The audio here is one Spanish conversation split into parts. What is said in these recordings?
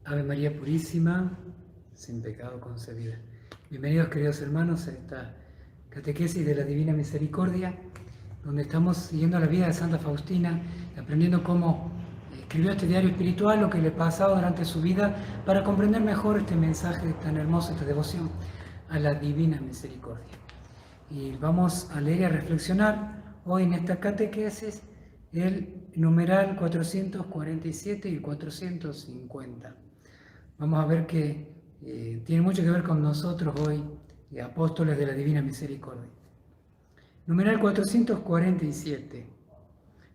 Ave María Purísima, sin pecado concebida. Bienvenidos, queridos hermanos, a esta catequesis de la Divina Misericordia, donde estamos siguiendo la vida de Santa Faustina, aprendiendo cómo escribió este diario espiritual, lo que le pasaba durante su vida, para comprender mejor este mensaje tan hermoso, esta devoción a la Divina Misericordia. Y vamos a leer y a reflexionar hoy en esta catequesis el numeral 447 y 450. Vamos a ver que tiene mucho que ver con nosotros hoy, apóstoles de la Divina Misericordia. Numeral 447.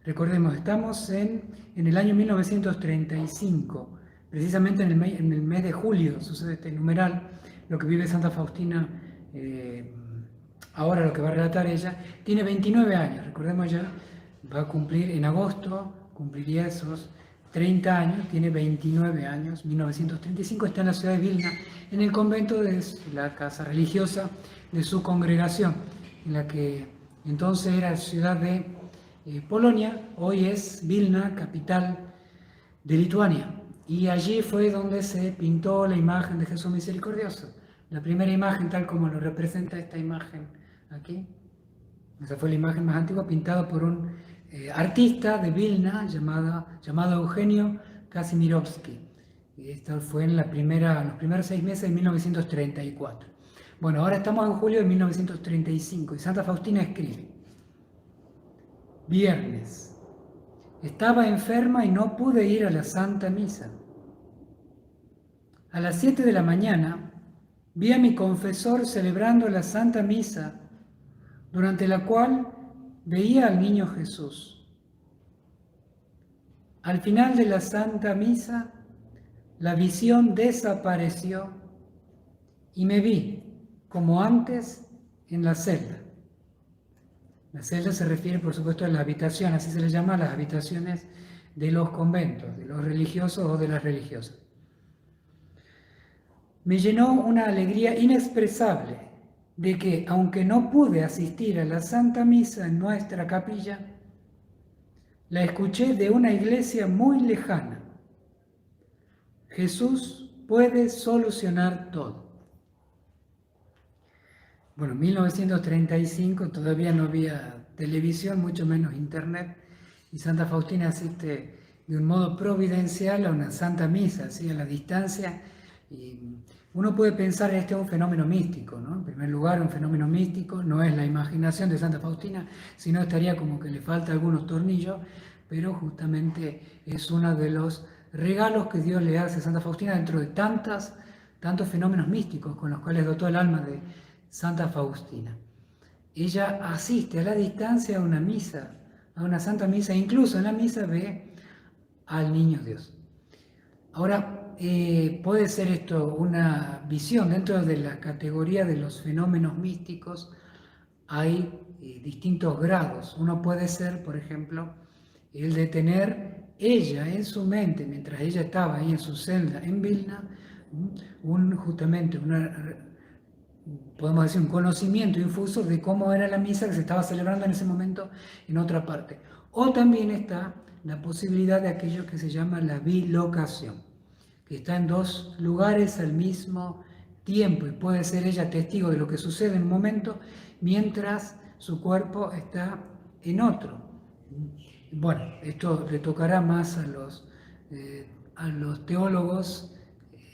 Recordemos, estamos en el año 1935, precisamente en el mes de julio sucede este numeral, lo que vive Santa Faustina, ahora lo que va a relatar ella. Tiene 29 años, recordemos ya, va a cumplir en agosto, cumpliría esos 30 años, tiene 29 años, 1935, está en la ciudad de Vilna, en el convento de la casa religiosa de su congregación, en la que entonces era ciudad de Polonia, hoy es Vilna, capital de Lituania, y allí fue donde se pintó la imagen de Jesús misericordioso, la primera imagen tal como lo representa esta imagen aquí. Esa fue la imagen más antigua, pintada por un artista de Vilna llamado Eugenio Kazimierowski. Esto fue en los primeros 6 meses de 1934. Bueno, ahora estamos en julio de 1935 y Santa Faustina escribe: Viernes. Estaba enferma y no pude ir a la Santa Misa. A las 7 de la mañana vi a mi confesor celebrando la Santa Misa, durante la cual veía al niño Jesús. Al final de la Santa Misa, la visión desapareció y me vi, como antes, en la celda. La celda se refiere, por supuesto, a la habitación, así se le llama a las habitaciones de los conventos, de los religiosos o de las religiosas. Me llenó una alegría inexpresable de que, aunque no pude asistir a la Santa Misa en nuestra capilla, la escuché de una iglesia muy lejana. Jesús puede solucionar todo. Bueno, en 1935 todavía no había televisión, mucho menos internet, y Santa Faustina asiste de un modo providencial a una Santa Misa, así a la distancia, y uno puede pensar este es un fenómeno místico, ¿no? En primer lugar, un fenómeno místico, no es la imaginación de Santa Faustina, sino estaría como que le falta algunos tornillos, pero justamente es uno de los regalos que Dios le hace a Santa Faustina dentro de tantos fenómenos místicos con los cuales dotó el alma de Santa Faustina. Ella asiste a la distancia a una misa, a una Santa Misa, e incluso en la misa ve al Niño Dios. Ahora, puede ser esto una visión. Dentro de la categoría de los fenómenos místicos hay distintos grados. Uno puede ser, por ejemplo, el de tener ella en su mente, mientras ella estaba ahí en su celda en Vilna, podemos decir, un conocimiento infuso de cómo era la misa que se estaba celebrando en ese momento en otra parte. O también está la posibilidad de aquello que se llama la bilocación, que está en dos lugares al mismo tiempo y puede ser ella testigo de lo que sucede en un momento mientras su cuerpo está en otro. Bueno, esto le tocará más a los teólogos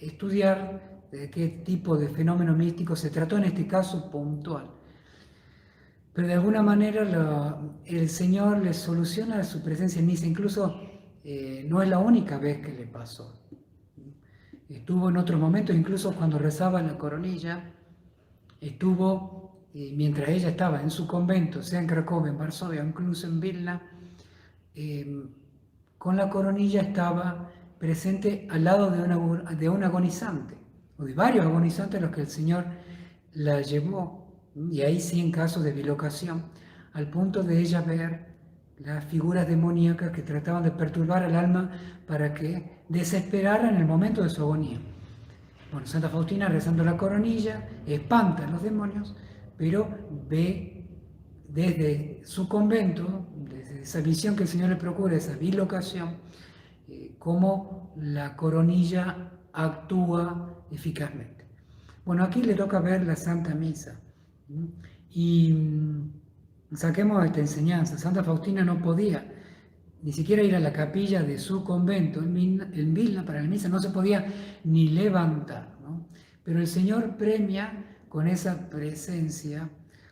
estudiar de qué tipo de fenómeno místico se trató en este caso puntual. Pero de alguna manera el Señor le soluciona su presencia en misa. Incluso no es la única vez que le pasó. Estuvo en otros momentos, incluso cuando rezaba la coronilla, estuvo, mientras ella estaba en su convento, sea en Cracovia, en Varsovia, incluso en Vilna, con la coronilla estaba presente al lado de un agonizante, o de varios agonizantes a los que el Señor la llevó, y ahí sí en casos de bilocación, al punto de ella ver las figuras demoníacas que trataban de perturbar al alma para que desesperara en el momento de su agonía. Bueno, Santa Faustina, rezando la coronilla, espanta a los demonios, pero ve desde su convento, desde esa visión que el Señor le procura, esa bilocación, cómo la coronilla actúa eficazmente. Bueno, aquí le toca ver la Santa Misa. Y saquemos esta enseñanza. Santa Faustina no podía ni siquiera ir a la capilla de su convento en Vilna para la misa, no se podía ni levantar, ¿no? Pero el Señor premia con esa presencia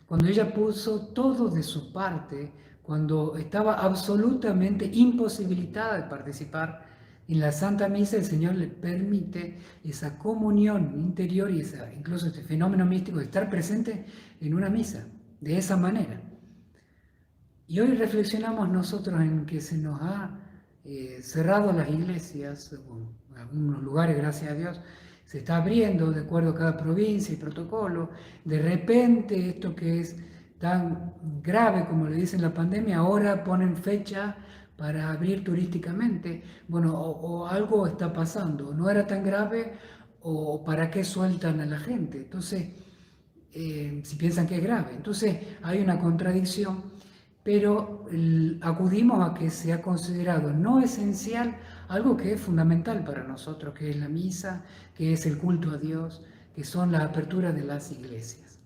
cuando ella puso todo de su parte, cuando estaba absolutamente imposibilitada de participar en la Santa Misa. El Señor le permite esa comunión interior y incluso este fenómeno místico de estar presente en una misa, de esa manera. Y hoy reflexionamos nosotros en que se nos ha cerrado las iglesias, en algunos lugares, gracias a Dios, se está abriendo de acuerdo a cada provincia y protocolo. De repente esto que es tan grave como le dicen la pandemia, ahora ponen fecha para abrir turísticamente. Bueno, o algo está pasando, no era tan grave, o para qué sueltan a la gente. Entonces, si piensan que es grave. Entonces hay una contradicción, pero acudimos a que se ha considerado no esencial algo que es fundamental para nosotros, que es la misa, que es el culto a Dios, que son las aperturas de las iglesias.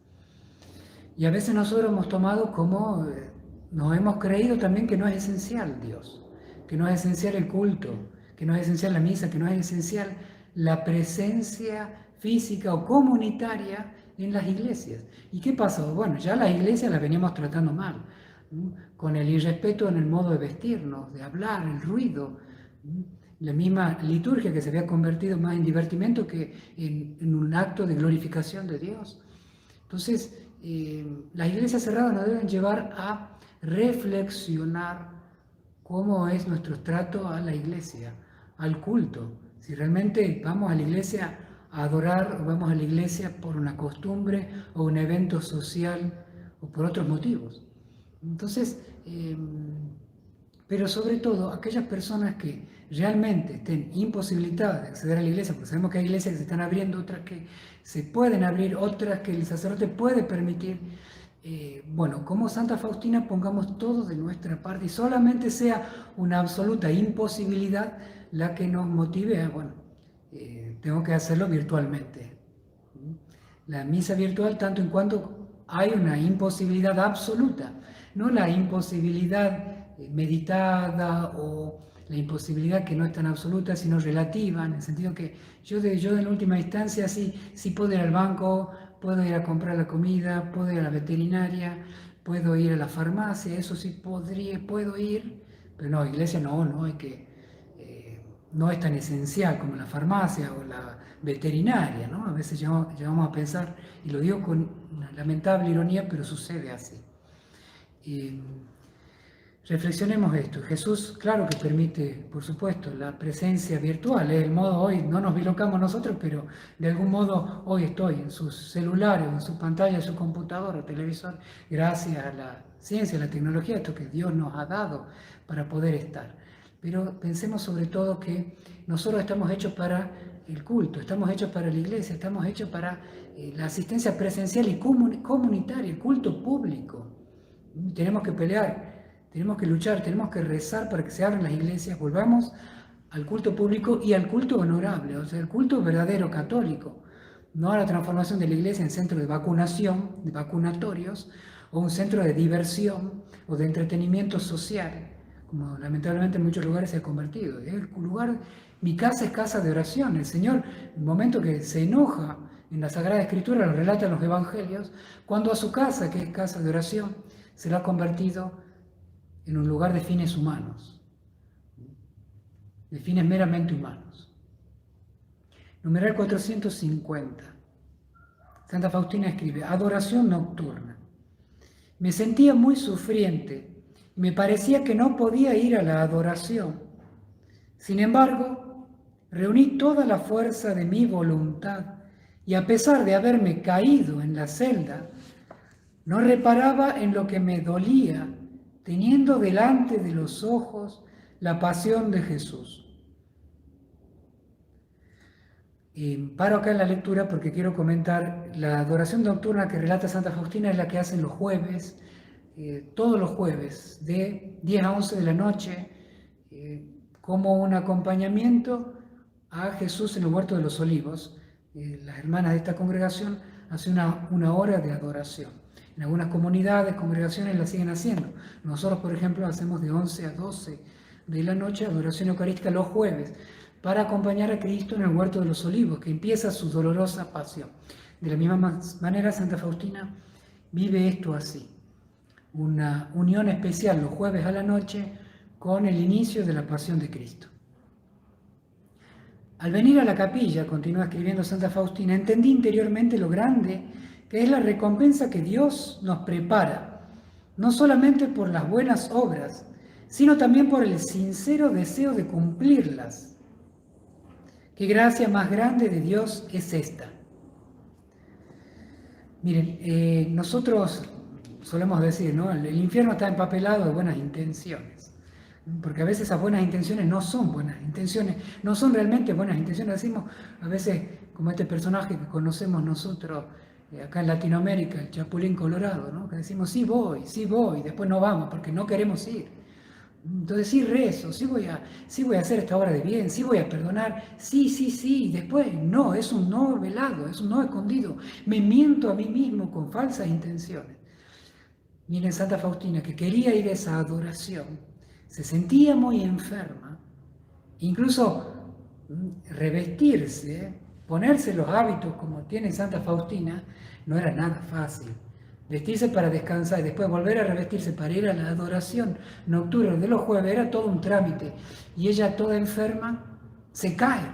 Y a veces nosotros hemos tomado como, nos hemos creído también que no es esencial Dios, que no es esencial el culto, que no es esencial la misa, que no es esencial la presencia física o comunitaria en las iglesias. ¿Y qué pasó? Bueno, ya las iglesias las veníamos tratando mal, ¿no? Con el irrespeto en el modo de vestirnos, de hablar, el ruido, ¿no? La misma liturgia que se había convertido más en divertimento que en un acto de glorificación de Dios. Entonces, las iglesias cerradas nos deben llevar a reflexionar cómo es nuestro trato a la iglesia, al culto. Si realmente vamos a la iglesia a adorar, o vamos a la iglesia por una costumbre o un evento social o por otros motivos. Entonces, pero sobre todo aquellas personas que realmente estén imposibilitadas de acceder a la iglesia, porque sabemos que hay iglesias que se están abriendo, otras que se pueden abrir, otras que el sacerdote puede permitir. Bueno, como Santa Faustina pongamos todo de nuestra parte y solamente sea una absoluta imposibilidad la que nos motive a, bueno, tengo que hacerlo virtualmente. La misa virtual, tanto en cuanto hay una imposibilidad absoluta, no la imposibilidad meditada o la imposibilidad que no es tan absoluta, sino relativa, en el sentido que yo en última instancia sí puedo ir al banco, puedo ir a comprar la comida, puedo ir a la veterinaria, puedo ir a la farmacia, eso sí puedo ir, pero no, iglesia no hay que, no es tan esencial como la farmacia o la veterinaria, ¿no? A veces llegamos a pensar, y lo digo con una lamentable ironía, pero sucede así. Reflexionemos esto. Jesús, claro que permite, por supuesto, la presencia virtual. Es el modo hoy, no nos bilocamos nosotros, pero de algún modo hoy estoy en sus celulares, en su pantalla, en su computadora o televisor, gracias a la ciencia, a la tecnología, esto que Dios nos ha dado para poder estar. Pero pensemos sobre todo que nosotros estamos hechos para el culto, estamos hechos para la iglesia, estamos hechos para la asistencia presencial y comunitaria, el culto público. Tenemos que pelear. Tenemos que luchar, tenemos que rezar para que se abran las iglesias, volvamos al culto público y al culto honorable, o sea, el culto verdadero católico, no a la transformación de la iglesia en centro de vacunación, de vacunatorios, o un centro de diversión o de entretenimiento social, como lamentablemente en muchos lugares se ha convertido. Mi casa es casa de oración. El Señor, en el momento que se enoja en la Sagrada Escritura, lo relatan los evangelios, cuando a su casa, que es casa de oración, se la ha convertido en un lugar de fines humanos, de fines meramente humanos. Numeral 450. Santa Faustina escribe: adoración nocturna. Me sentía muy sufriente y me parecía que no podía ir a la adoración. Sin embargo, reuní toda la fuerza de mi voluntad y a pesar de haberme caído en la celda, no reparaba en lo que me dolía, teniendo delante de los ojos la pasión de Jesús. Paro acá en la lectura porque quiero comentar la adoración nocturna que relata Santa Faustina, es la que hacen los jueves, todos los jueves, de 10 a 11 de la noche, como un acompañamiento a Jesús en el Huerto de los Olivos. Las hermanas de esta congregación hacen una hora de adoración. En algunas comunidades, congregaciones la siguen haciendo. Nosotros, por ejemplo, hacemos de 11 a 12 de la noche adoración eucarística los jueves para acompañar a Cristo en el Huerto de los Olivos, que empieza su dolorosa pasión. De la misma manera, Santa Faustina vive esto así. Una unión especial los jueves a la noche con el inicio de la pasión de Cristo. Al venir a la capilla, continúa escribiendo Santa Faustina, entendí interiormente lo grande que es la recompensa que Dios nos prepara, no solamente por las buenas obras, sino también por el sincero deseo de cumplirlas. ¿Qué gracia más grande de Dios es esta? Miren, nosotros solemos decir, ¿no? El infierno está empapelado de buenas intenciones, porque a veces esas buenas intenciones no son buenas intenciones, no son realmente buenas intenciones. Decimos a veces, como este personaje que conocemos nosotros acá en Latinoamérica, el Chapulín Colorado, ¿no? Que decimos sí voy, después no vamos porque no queremos ir. Entonces sí rezo, sí voy a hacer esta obra de bien, sí voy a perdonar, sí, y después no, es un no velado, es un no escondido, me miento a mí mismo con falsas intenciones. Miren, Santa Faustina, que quería ir a esa adoración, se sentía muy enferma, incluso revestirse, ponerse los hábitos como tiene Santa Faustina, no era nada fácil. Vestirse para descansar y después volver a revestirse para ir a la adoración nocturna de los jueves era todo un trámite. Y ella, toda enferma, se cae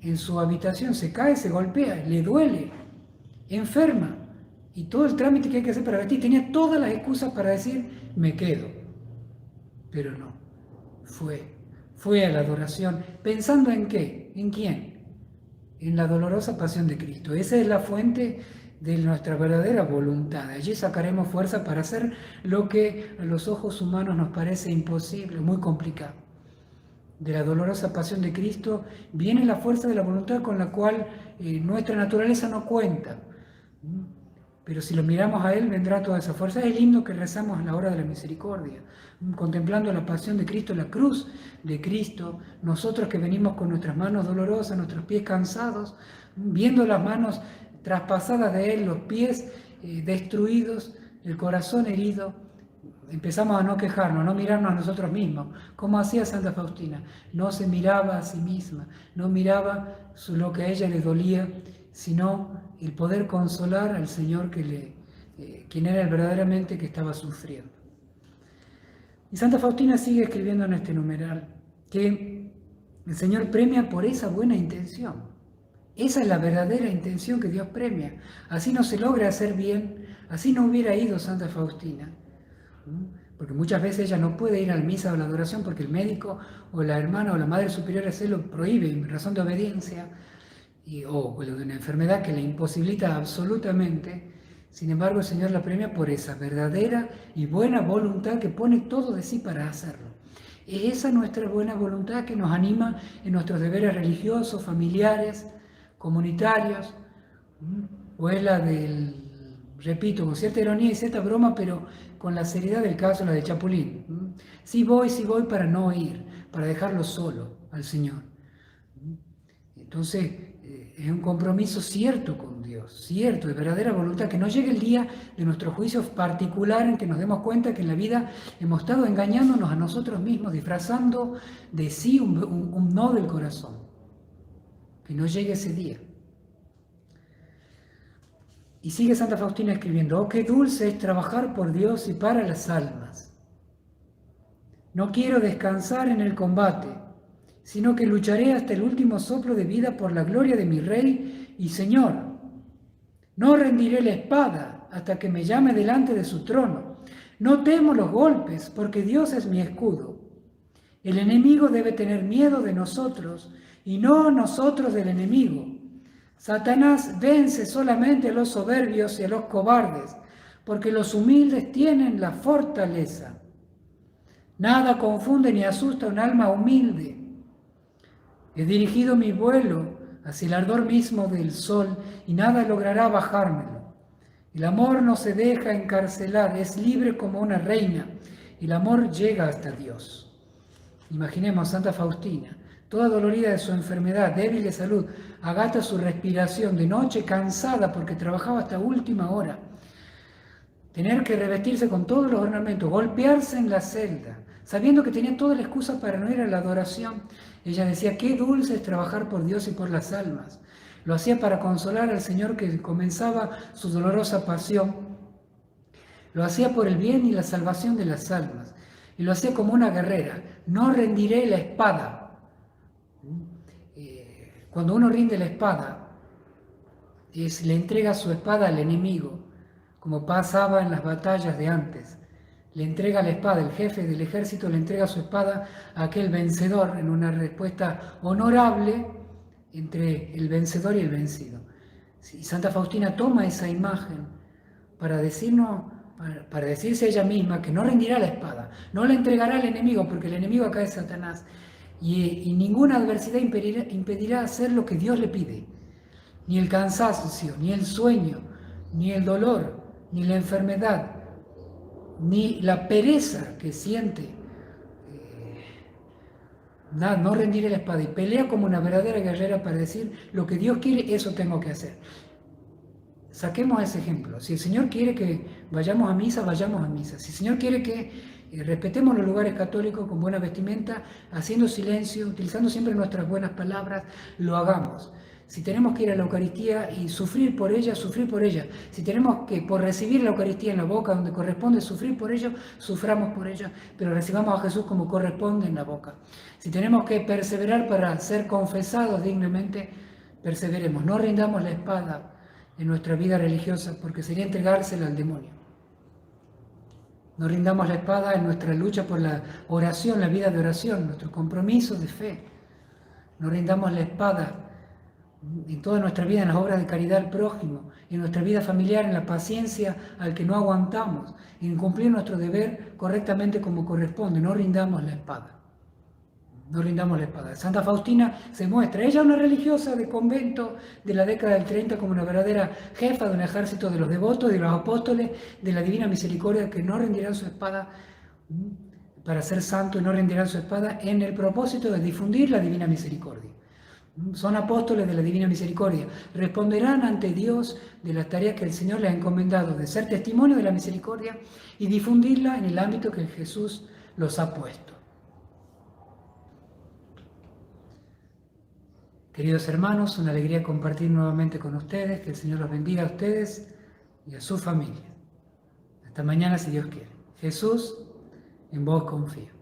en su habitación, se cae, se golpea, le duele, enferma. Y todo el trámite que hay que hacer para vestir, tenía todas las excusas para decir, me quedo. Pero no, fue a la adoración, pensando en qué, en quién, en la dolorosa pasión de Cristo. Esa es la fuente de nuestra verdadera voluntad. Allí sacaremos fuerza para hacer lo que a los ojos humanos nos parece imposible, muy complicado. De la dolorosa pasión de Cristo viene la fuerza de la voluntad con la cual nuestra naturaleza no cuenta. Pero si lo miramos a Él, vendrá toda esa fuerza. Es el himno que rezamos a la hora de la misericordia, contemplando la pasión de Cristo, la cruz de Cristo. Nosotros que venimos con nuestras manos dolorosas, nuestros pies cansados, viendo las manos traspasadas de Él, los pies destruidos, el corazón herido, empezamos a no quejarnos, a no mirarnos a nosotros mismos, como hacía Santa Faustina. No se miraba a sí misma, no miraba lo que a ella le dolía, sino el poder consolar al Señor quien era verdaderamente que estaba sufriendo. Y Santa Faustina sigue escribiendo en este numeral que el Señor premia por esa buena intención. Esa es la verdadera intención que Dios premia. Así no se logra hacer bien, así no hubiera ido Santa Faustina. Porque muchas veces ella no puede ir a la misa o a la adoración porque el médico o la hermana o la madre superiora se lo prohíbe en razón de obediencia o de una enfermedad que le imposibilita absolutamente. Sin embargo, el Señor la premia por esa verdadera y buena voluntad que pone todo de sí para hacerlo. Es esa nuestra buena voluntad que nos anima en nuestros deberes religiosos, familiares, comunitarios, o es la del, repito, con cierta ironía y cierta broma, pero con la seriedad del caso, la de Chapulín. Sí voy para no ir, para dejarlo solo al Señor. Entonces, es un compromiso cierto con Dios, cierto, de verdadera voluntad, que no llegue el día de nuestro juicio particular en que nos demos cuenta que en la vida hemos estado engañándonos a nosotros mismos, disfrazando de sí un no del corazón. Que no llegue ese día. Y sigue Santa Faustina escribiendo, oh, qué dulce es trabajar por Dios y para las almas. No quiero descansar en el combate, sino que lucharé hasta el último soplo de vida por la gloria de mi Rey y Señor. No rendiré la espada hasta que me llame delante de su trono. No temo los golpes, porque Dios es mi escudo. El enemigo debe tener miedo de nosotros, y no nosotros del enemigo. Satanás vence solamente a los soberbios y a los cobardes, porque los humildes tienen la fortaleza. Nada confunde ni asusta un alma humilde. He dirigido mi vuelo hacia el ardor mismo del sol, y nada logrará bajármelo. El amor no se deja encarcelar, es libre como una reina. El amor llega hasta Dios. Imaginemos Santa Faustina, Toda dolorida de su enfermedad, débil de salud, agata su respiración, de noche cansada porque trabajaba hasta última hora. Tener que revestirse con todos los ornamentos, golpearse en la celda, sabiendo que tenía toda la excusa para no ir a la adoración. Ella decía, qué dulce es trabajar por Dios y por las almas. Lo hacía para consolar al Señor que comenzaba su dolorosa pasión. Lo hacía por el bien y la salvación de las almas. Y lo hacía como una guerrera. No rendiré la espada. Cuando uno rinde la espada, le entrega su espada al enemigo, como pasaba en las batallas de antes. Le entrega la espada, el jefe del ejército le entrega su espada a aquel vencedor en una respuesta honorable entre el vencedor y el vencido. Y Santa Faustina toma esa imagen para decirse a ella misma que no rendirá la espada, no la entregará al enemigo, porque el enemigo acá es Satanás, y ninguna adversidad impedirá hacer lo que Dios le pide. Ni el cansancio, ni el sueño, ni el dolor, ni la enfermedad, ni la pereza que siente. No rendiré la espada, y pelea como una verdadera guerrera para decir lo que Dios quiere, eso tengo que hacer. Saquemos ese ejemplo. Si el Señor quiere que vayamos a misa, vayamos a misa. Si el Señor quiere que respetemos los lugares católicos con buena vestimenta, haciendo silencio, utilizando siempre nuestras buenas palabras, lo hagamos. Si tenemos que ir a la Eucaristía y sufrir por ella, sufrir por ella. Si tenemos que, por recibir la Eucaristía en la boca, donde corresponde sufrir por ello, suframos por ello, pero recibamos a Jesús como corresponde en la boca. Si tenemos que perseverar para ser confesados dignamente, perseveremos. No rindamos la espada en nuestra vida religiosa, porque sería entregársela al demonio. No rindamos la espada en nuestra lucha por la oración, la vida de oración, nuestro compromiso de fe. No rindamos la espada en toda nuestra vida en las obras de caridad al prójimo, en nuestra vida familiar, en la paciencia al que no aguantamos, en cumplir nuestro deber correctamente como corresponde. No rindamos la espada. No rindamos la espada. Santa Faustina se muestra, ella una religiosa de convento de la década del 30, como una verdadera jefa de un ejército de los devotos, de los apóstoles, de la Divina Misericordia, que no rendirán su espada para ser santo y no rendirán su espada en el propósito de difundir la Divina Misericordia. Son apóstoles de la Divina Misericordia, responderán ante Dios de las tareas que el Señor les ha encomendado, de ser testimonio de la misericordia y difundirla en el ámbito que Jesús los ha puesto. Queridos hermanos, una alegría compartir nuevamente con ustedes, que el Señor los bendiga a ustedes y a su familia. Hasta mañana si Dios quiere. Jesús, en vos confío.